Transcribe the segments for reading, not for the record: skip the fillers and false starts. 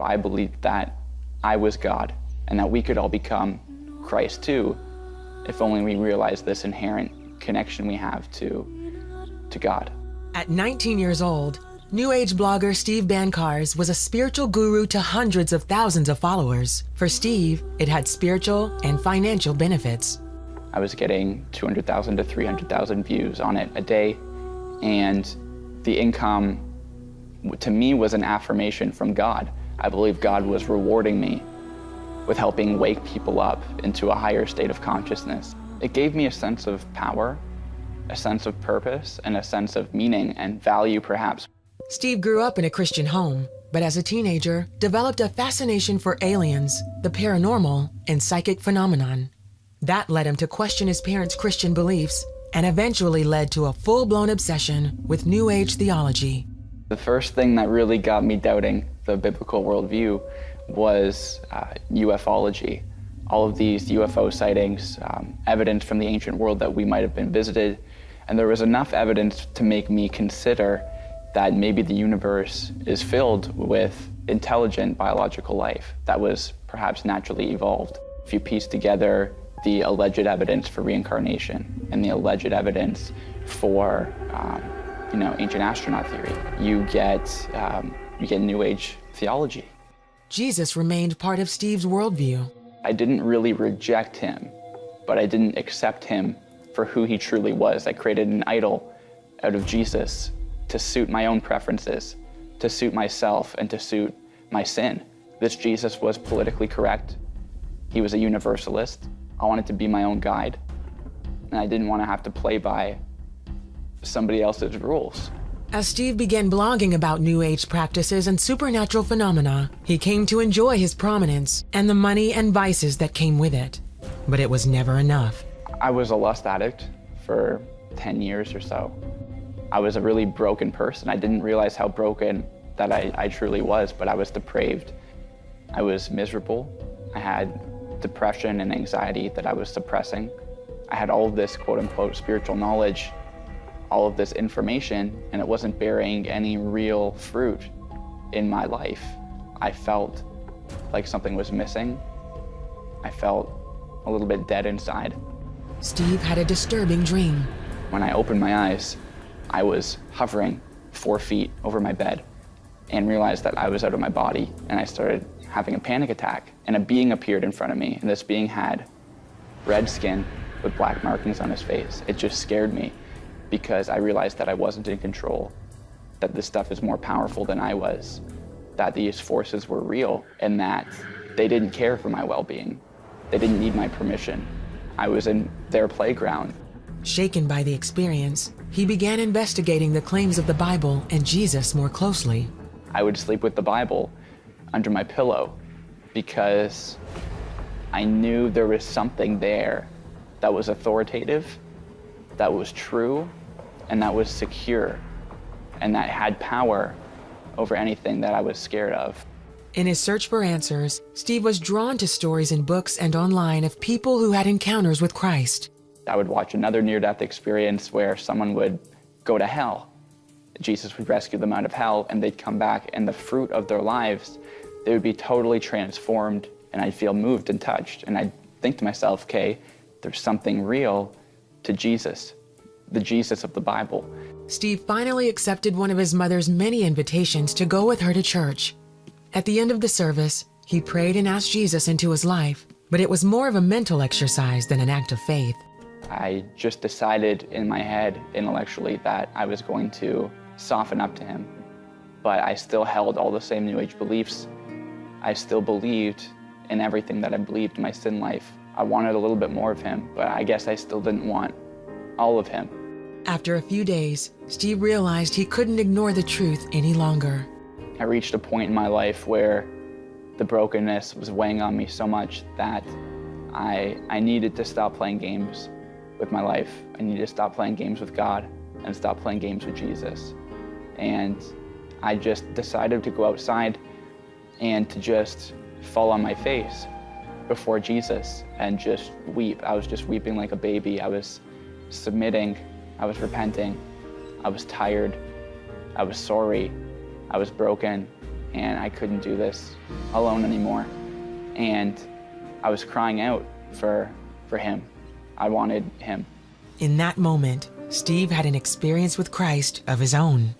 I believed that I was God and that we could all become Christ too, if only we realized this inherent connection we have to God. At 19 years old, New Age blogger Steve Bancars was a spiritual guru to hundreds of thousands of followers. For Steve, it had spiritual and financial benefits. I was getting 200,000 to 300,000 views on it a day, and the income to me was an affirmation from God. I believe God was rewarding me with helping wake people up into a higher state of consciousness. It gave me a sense of power, a sense of purpose, and a sense of meaning and value, perhaps. Steve grew up in a Christian home, but as a teenager, developed a fascination for aliens, the paranormal, and psychic phenomenon. That led him to question his parents' Christian beliefs and eventually led to a full-blown obsession with New Age theology. The first thing that really got me doubting the biblical worldview was ufology. All of these UFO sightings, evidence from the ancient world that we might have been visited, and there was enough evidence to make me consider that maybe the universe is filled with intelligent biological life that was perhaps naturally evolved. If you piece together the alleged evidence for reincarnation and the alleged evidence for ancient astronaut theory, you get New Age theology. Jesus remained part of Steve's worldview. I didn't really reject him, but I didn't accept him for who he truly was. I created an idol out of Jesus to suit my own preferences, to suit myself, and to suit my sin. This Jesus was politically correct. He was a universalist. I wanted to be my own guide, and I didn't want to have to play by somebody else's rules. As Steve began blogging about New Age practices and supernatural phenomena, he came to enjoy his prominence and the money and vices that came with it. But it was never enough. I was a lust addict for 10 years or so. I was a really broken person. I didn't realize how broken that I truly was, but I was depraved. I was miserable. I had depression and anxiety that I was suppressing. I had all of this quote-unquote spiritual knowledge, all of this information, and it wasn't bearing any real fruit in my life. I felt like something was missing. I felt a little bit dead inside. Steve had a disturbing dream. When I opened my eyes, I was hovering 4 feet over my bed and realized that I was out of my body, and I started having a panic attack, and a being appeared in front of me, and this being had red skin with black markings on his face. It just scared me because I realized that I wasn't in control, that this stuff is more powerful than I was, that these forces were real, and that they didn't care for my well-being. They didn't need my permission. I was in their playground. Shaken by the experience, he began investigating the claims of the Bible and Jesus more closely. I would sleep with the Bible under my pillow because I knew there was something there that was authoritative, that was true, and that was secure, and that had power over anything that I was scared of. In his search for answers, Steve was drawn to stories in books and online of people who had encounters with Christ. I would watch another near-death experience where someone would go to hell. Jesus would rescue them out of hell, and they'd come back, and the fruit of their lives, they would be totally transformed, and I'd feel moved and touched, and I'd think to myself, okay, there's something real to Jesus, the Jesus of the Bible. Steve finally accepted one of his mother's many invitations to go with her to church. At the end of the service, he prayed and asked Jesus into his life, but it was more of a mental exercise than an act of faith. I just decided in my head, intellectually, that I was going to soften up to him, but I still held all the same New Age beliefs. I still believed in everything that I believed in my sin life. I wanted a little bit more of him, but I guess I still didn't want all of him. After a few days, Steve realized he couldn't ignore the truth any longer. I reached a point in my life where the brokenness was weighing on me so much that I needed to stop playing games with my life. I needed to stop playing games with God and stop playing games with Jesus. And I just decided to go outside and to just fall on my face before Jesus and just weep. I was just weeping like a baby. I was submitting. I was repenting. I was tired. I was sorry. I was broken. and I couldn't do this alone anymore. And I was crying out for him. I wanted him. In that moment, Steve had an experience with Christ of his own.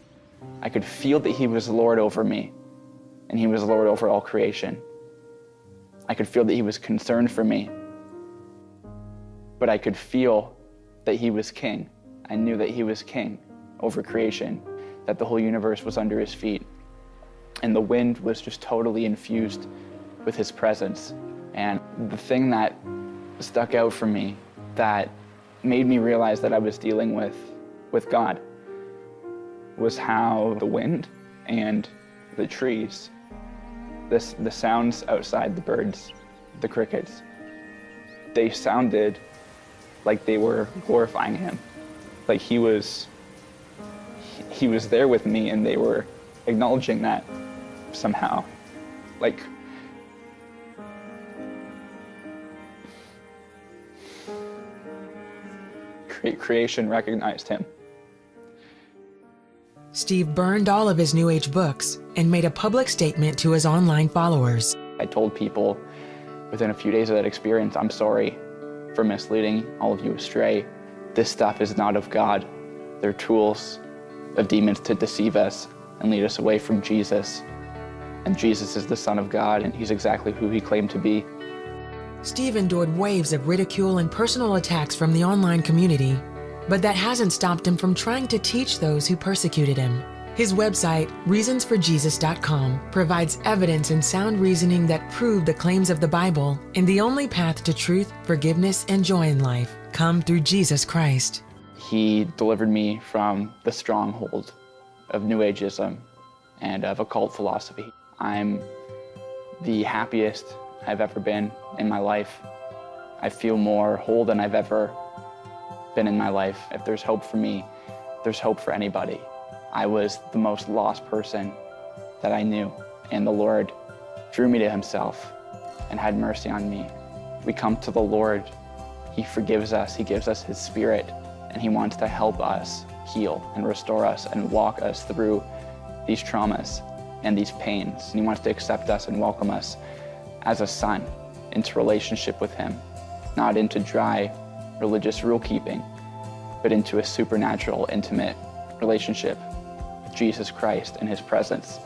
I could feel that he was Lord over me, and he was Lord over all creation. I could feel that he was concerned for me, but I could feel that he was king. I knew that he was king over creation, that the whole universe was under his feet. And the wind was just totally infused with his presence. And the thing that stuck out for me, that made me realize that I was dealing with God, was how the wind and the trees, the sounds outside, the birds, the crickets, they sounded like they were glorifying him. Like he was there with me, and they were acknowledging that somehow. Like, creation recognized him. Steve burned all of his New Age books and made a public statement to his online followers. I told people within a few days of that experience, I'm sorry for misleading all of you astray. This stuff is not of God. They're tools of demons to deceive us and lead us away from Jesus. And Jesus is the Son of God, and he's exactly who he claimed to be. Steve endured waves of ridicule and personal attacks from the online community, but that hasn't stopped him from trying to teach those who persecuted him. His website, reasonsforjesus.com, provides evidence and sound reasoning that prove the claims of the Bible and the only path to truth, forgiveness, and joy in life come through Jesus Christ. He delivered me from the stronghold of New Ageism and of occult philosophy. I'm the happiest I've ever been in my life. I feel more whole than I've ever been in my life. If there's hope for me, there's hope for anybody. I was the most lost person that I knew, and the Lord drew me to himself and had mercy on me. We come to the Lord, he forgives us, he gives us his Spirit, and he wants to help us heal and restore us and walk us through these traumas and these pains. And he wants to accept us and welcome us as a son into relationship with him, not into dry religious rule keeping, but into a supernatural, intimate relationship with Jesus Christ and his presence.